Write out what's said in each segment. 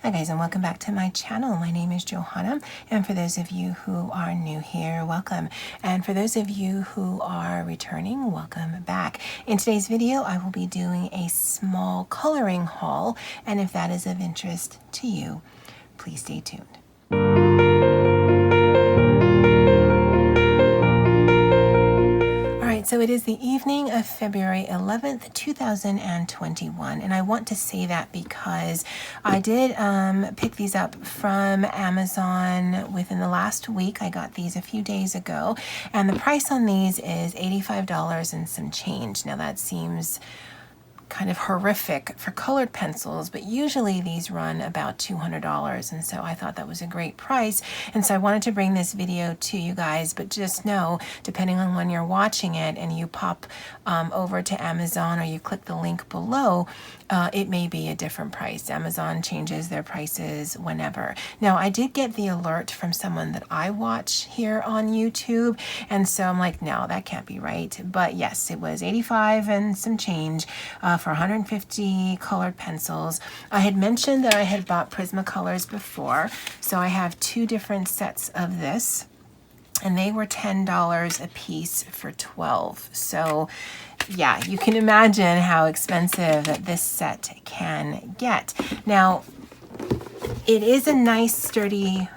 Hi guys, and welcome back to my channel. My name is Johanna, and for those of you who are new here, welcome. And for those of you who are returning, welcome back. In today's video, I will be doing a small coloring haul, and if that is of interest to you, please stay tuned. So it is the evening of February 11th, 2021, and I want to say that because I did pick these up from Amazon within the last week. I got these a few days ago, and the price on these is $85 and some change. Now that seems kind of horrific for colored pencils, but usually these run about $200, and so I thought that was a great price, and so I wanted to bring this video to you guys. But just know, depending on when you're watching it and you pop over to Amazon or you click the link below, it may be a different price. Amazon changes their prices whenever. Now, I did get the alert from someone that I watch here on YouTube, and so I'm like, no, that can't be right. But yes, it was $85 and some change for 150 colored pencils. I had mentioned that I had bought Prismacolors before, so I have two different sets of this, and they were $10 a piece for 12. So yeah, you can imagine how expensive that this set can get. Now, it is a nice sturdy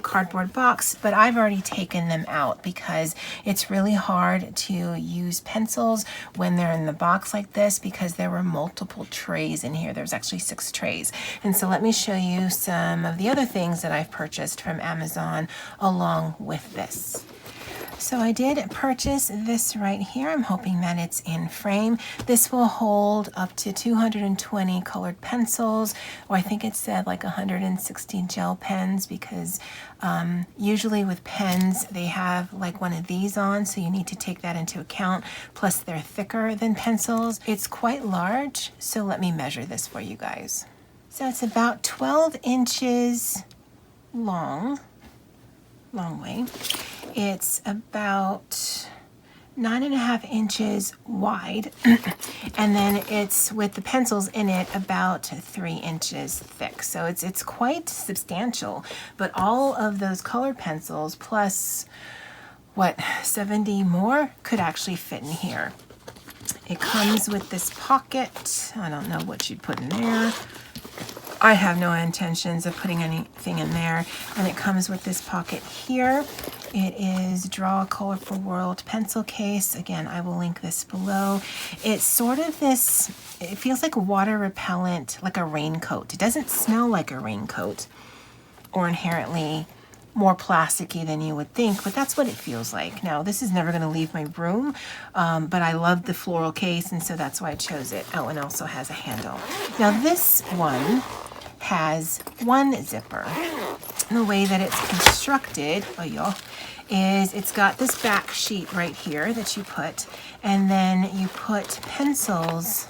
cardboard box, but I've already taken them out because it's really hard to use pencils when they're in the box like this, because there were multiple trays in here. There's actually 6 trays. And so let me show you some of the other things that I've purchased from Amazon along with this. So I did purchase this right here. I'm hoping that it's in frame. This will hold up to 220 colored pencils, or I think it said like 160 gel pens, because usually with pens they have like one of these on, so you need to take that into account. Plus they're thicker than pencils. It's quite large, so let me measure this for you guys. So it's about 12 inches long way. It's about 9.5 inches wide, and then it's, with the pencils in it, about 3 inches thick. So it's quite substantial. But all of those colored pencils, plus what, 70 more, could actually fit in here. It comes with this pocket. I don't know what you'd put in there. I have no intentions of putting anything in there. And it comes with this pocket here. It is Draw a Colorful World pencil case. Again, I will link this below. It's sort of this, it feels like water repellent, like a raincoat. It doesn't smell like a raincoat or inherently more plasticky than you would think, but that's what it feels like. Now, this is never going to leave my room, but I love the floral case, and so that's why I chose it. Oh, and also has a handle. Now, this one has one zipper. And the way that it's constructed, is it's got this back sheet right here that you put, and then you put pencils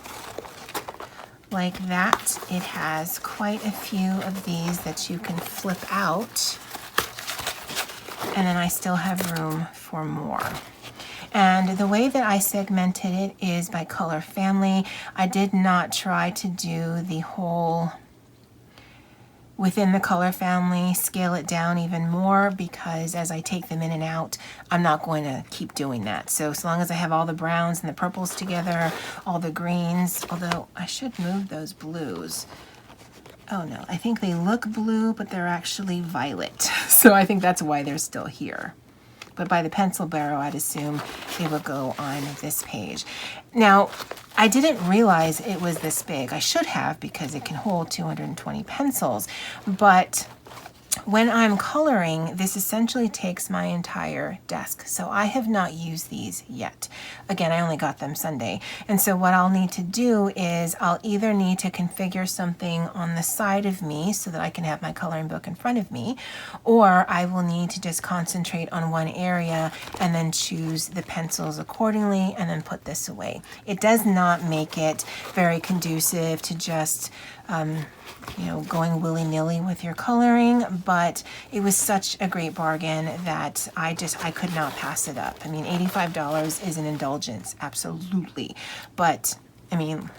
like that. It has quite a few of these that you can flip out, and then I still have room for more. And the way that I segmented it is by color family. I did not try to do the whole within the color family, scale it down even more, because as I take them in and out, I'm not going to keep doing that. So as long as I have all the browns and the purples together, all the greens, although I should move those blues. Oh no, I think they look blue, but they're actually violet. So I think that's why they're still here. But by the pencil barrel, I'd assume they would go on this page. Now, I didn't realize it was this big. I should have, because it can hold 220 pencils. But when I'm coloring, this essentially takes my entire desk. So I have not used these yet. Again, I only got them Sunday. And so what I'll need to do is I'll either need to configure something on the side of me so that I can have my coloring book in front of me, or I will need to just concentrate on one area and then choose the pencils accordingly and then put this away. It does not make it very conducive to just going willy-nilly with your coloring, but it was such a great bargain that I could not pass it up. I mean, $85 is an indulgence, absolutely. But I mean,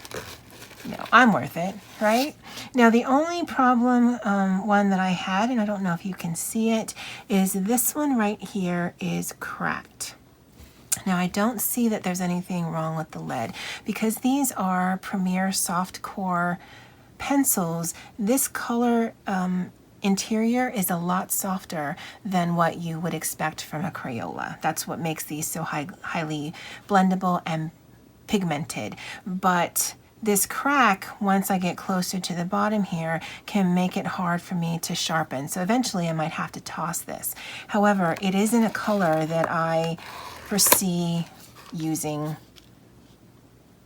No, I'm worth it, right? Now the only problem, one that I had, and I don't know if you can see it, is this one right here is cracked. Now I don't see that there's anything wrong with the lead because these are Premier Soft Core pencils. This color interior is a lot softer than what you would expect from a Crayola. That's what makes these so highly blendable and pigmented. But this crack, once I get closer to the bottom here, can make it hard for me to sharpen. So eventually I might have to toss this. However, it isn't a color that I foresee using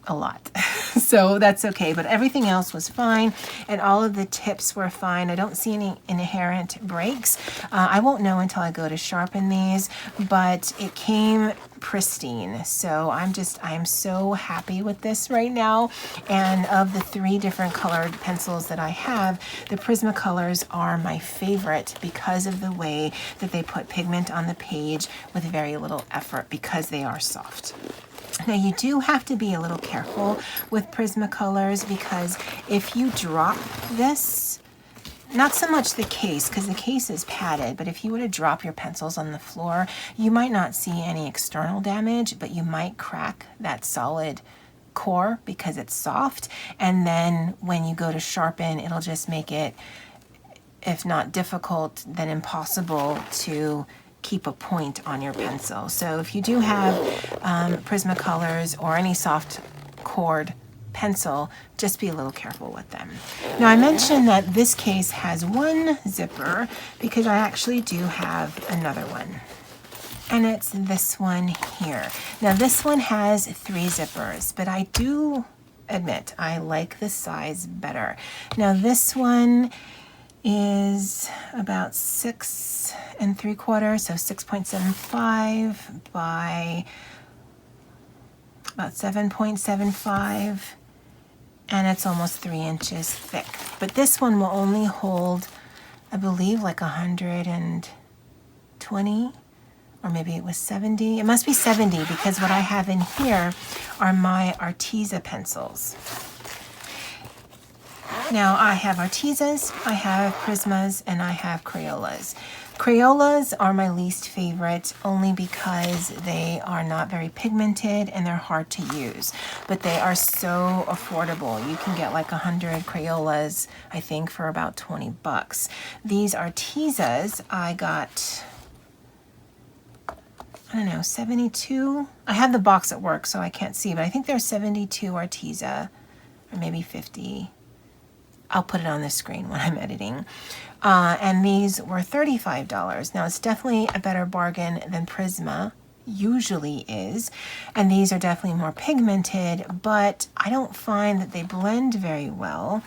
a lot. So that's okay, but everything else was fine and all of the tips were fine. I don't see any inherent breaks. I won't know until I go to sharpen these, but it came pristine. So I am so happy with this right now. And of the 3 different colored pencils that I have, the Prismacolors are my favorite because of the way that they put pigment on the page with very little effort because they are soft. Now you do have to be a little careful with Prismacolors because if you drop this, not so much the case because the case is padded, but if you were to drop your pencils on the floor, you might not see any external damage, but you might crack that solid core because it's soft. And then when you go to sharpen, it'll just make it, if not difficult, then impossible to keep a point on your pencil. So if you do have Prismacolors or any soft cored pencil, just be a little careful with them. Now I mentioned that this case has 1 zipper because I actually do have another one. And it's this one here. Now this one has 3 zippers, but I do admit I like the size better. Now this one is about 6 3/4, so 6.75 by about 7.75, and it's almost 3 inches thick. But this one will only hold, I believe, like 120, or maybe it was 70. It must be 70 because what I have in here are my Arteza pencils. Now I have Artezas, I have Prismas, and I have Crayolas. Crayolas are my least favorite only because they are not very pigmented and they're hard to use, but they are so affordable. You can get like 100 Crayolas, I think, for about 20 bucks. These Artezas I got, I don't know, 72? I have the box at work so I can't see, but I think there's 72 Arteza, or maybe 50. I'll put it on the screen when I'm editing. And these were $35. Now it's definitely a better bargain than Prisma usually is. And these are definitely more pigmented, but I don't find that they blend very well.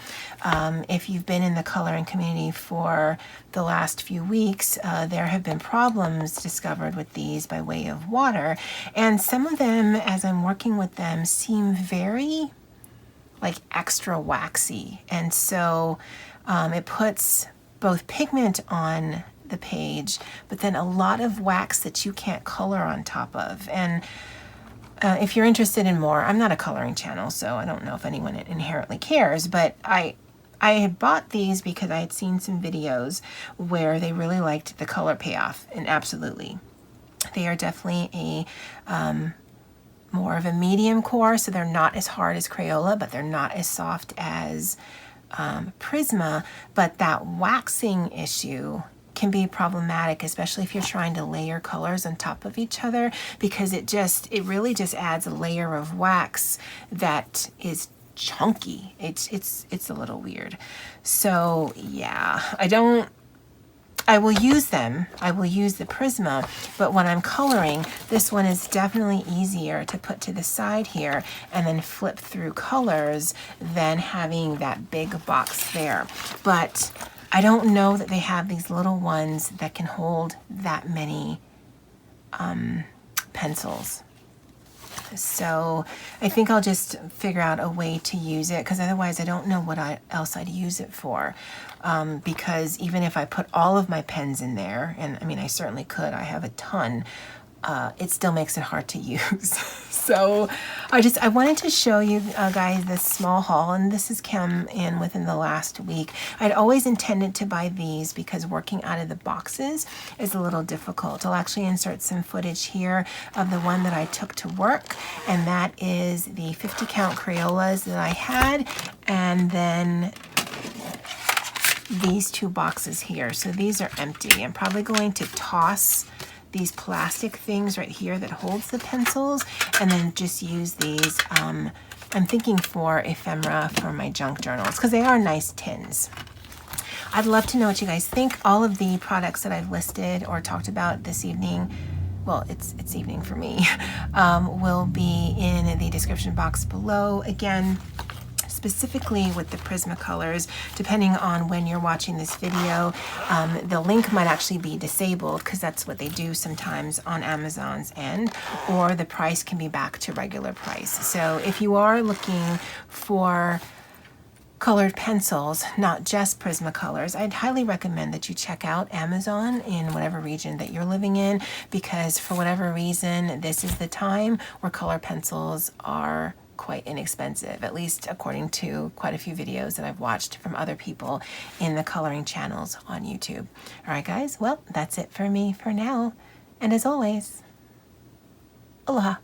If you've been in the coloring community for the last few weeks, there have been problems discovered with these by way of water. And some of them, as I'm working with them, seem very like extra waxy, and so it puts both pigment on the page, but then a lot of wax that you can't color on top of. And if you're interested in more, I'm not a coloring channel, so I don't know if anyone inherently cares, but I had bought these because I had seen some videos where they really liked the color payoff, and absolutely. They are definitely a more of a medium core, so they're not as hard as Crayola, but they're not as soft as Prisma. But that waxing issue can be problematic, especially if you're trying to layer colors on top of each other, because it really just adds a layer of wax that is chunky. It's a little weird. So yeah, I will use them. I will use the Prisma, but when I'm coloring, this one is definitely easier to put to the side here and then flip through colors than having that big box there. But I don't know that they have these little ones that can hold that many pencils. So I think I'll just figure out a way to use it, because otherwise I don't know what else I'd use it for. Because even if I put all of my pens in there, and I mean I certainly could, I have a ton, it still makes it hard to use. So I wanted to show you guys this small haul, and this has come in within the last week. I'd always intended to buy these because working out of the boxes is a little difficult. I'll actually insert some footage here of the one that I took to work, and that is the 50 count Crayolas that I had, and then these two boxes here. So these are empty. I'm probably going to toss these plastic things right here that holds the pencils, and then just use these, I'm thinking for ephemera for my junk journals, because they are nice tins. I'd love to know what you guys think. All of the products that I've listed or talked about this evening, well, it's evening for me, will be in the description box below. Again, specifically with the Prismacolors, depending on when you're watching this video, the link might actually be disabled because that's what they do sometimes on Amazon's end, or the price can be back to regular price. So if you are looking for colored pencils, not just Prismacolors, I'd highly recommend that you check out Amazon in whatever region that you're living in, because for whatever reason, this is the time where color pencils are quite inexpensive, at least according to quite a few videos that I've watched from other people in the coloring channels on YouTube. All right, guys, well, that's it for me for now. And as always, aloha.